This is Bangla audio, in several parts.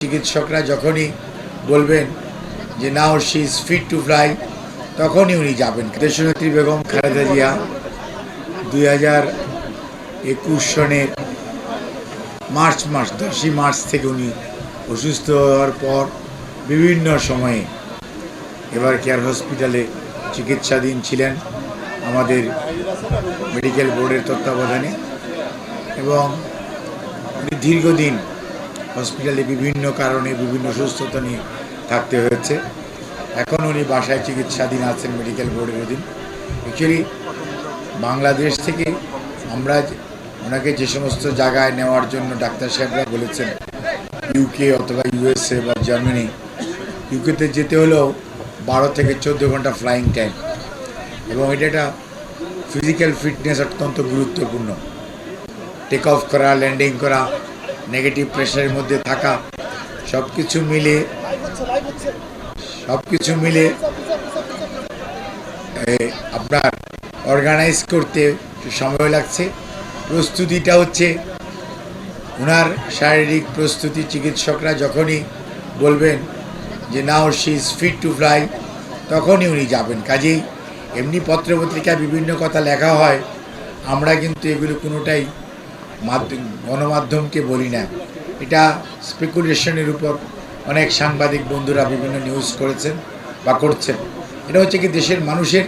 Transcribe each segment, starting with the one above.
চিকিৎসকরা যখনই বলবেন যে now she is fit to fly তখনই উনি যাবেন। দেশনেত্রী বেগম খালেদা জিয়া 2021 সনের মার্চ 10ই মার্চ থেকে উনি অসুস্থ হওয়ার পর বিভিন্ন সময়ে এবার কেয়ার হসপিটালে চিকিৎসাধীন ছিলেন আমাদের মেডিকেল বোর্ডের তত্ত্বাবধানে, এবং উনি দীর্ঘদিন হসপিটালে বিভিন্ন কারণে বিভিন্ন সুস্থতা নিয়ে থাকতে হয়েছে। এখন উনি বাসায় চিকিৎসাধীন আছেন মেডিকেল বোর্ডের অধীন। অ্যাকচুয়ালি বাংলাদেশ থেকে আমরা ওনাকে যে সমস্ত জায়গায় নেওয়ার জন্য ডাক্তার সাহেবরা বলেছেন, ইউকে অথবা ইউএসএ বা জার্মানি, ইউকেতে যেতে হলেও 12 থেকে 14 ঘন্টা ফ্লাইং টাইম, এবং এটা একটা ফিজিক্যাল ফিটনেস অত্যন্ত গুরুত্বপূর্ণ। টেক অফ করা, ল্যান্ডিং করা, নেগেটিভ প্রেশারের মধ্যে থাকা, সব কিছু মিলে আপনার অর্গানাইজ করতে সময় লাগছে। প্রস্তুতিটা হচ্ছে ওনার শারীরিক প্রস্তুতি। চিকিৎসকরা যখনই বলবেন যে now she is fit to fly তখনই উনি যাবেন। কাজেই এমনি পত্রপত্রিকায় বিভিন্ন কথা লেখা হয়, আমরা কিন্তু এগুলো কোনোটাই গণমাধ্যমকে বলি না। এটা স্পেকুলেশনের উপর অনেক সাংবাদিক বন্ধুরা বিভিন্ন নিউজ করেছেন বা করছেন। এটা হচ্ছে কি দেশের মানুষের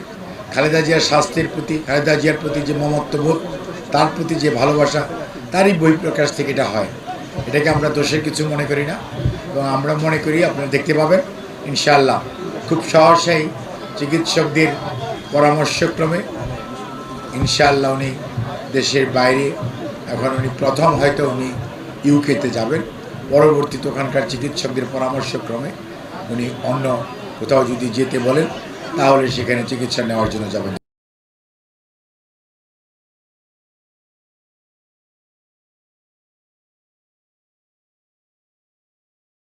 খালেদা জিয়ার স্বাস্থ্যের প্রতি, খালেদা জিয়ার প্রতি যে মমত্ববোধ, তার প্রতি যে ভালোবাসা, তারই বহিঃপ্রকাশ থেকে এটা হয়। এটাকে আমরা দোষের কিছু মনে করি না, এবং আমরা মনে করি আপনারা দেখতে পাবেন ইনশাআল্লাহ খুব সহসাই চিকিৎসকদের পরামর্শক্রমে ইনশাআল্লাহ উনি দেশের বাইরে, এখন উনি প্রথম হয়তো উনি ইউকেতে যাবেন, পরবর্তীতে ওখানকার চিকিৎসকদের পরামর্শক্রমে উনি অন্য কোথাও যদি যেতে বলেন তাহলে সেখানে চিকিৎসা নেওয়ার জন্য যাবেন।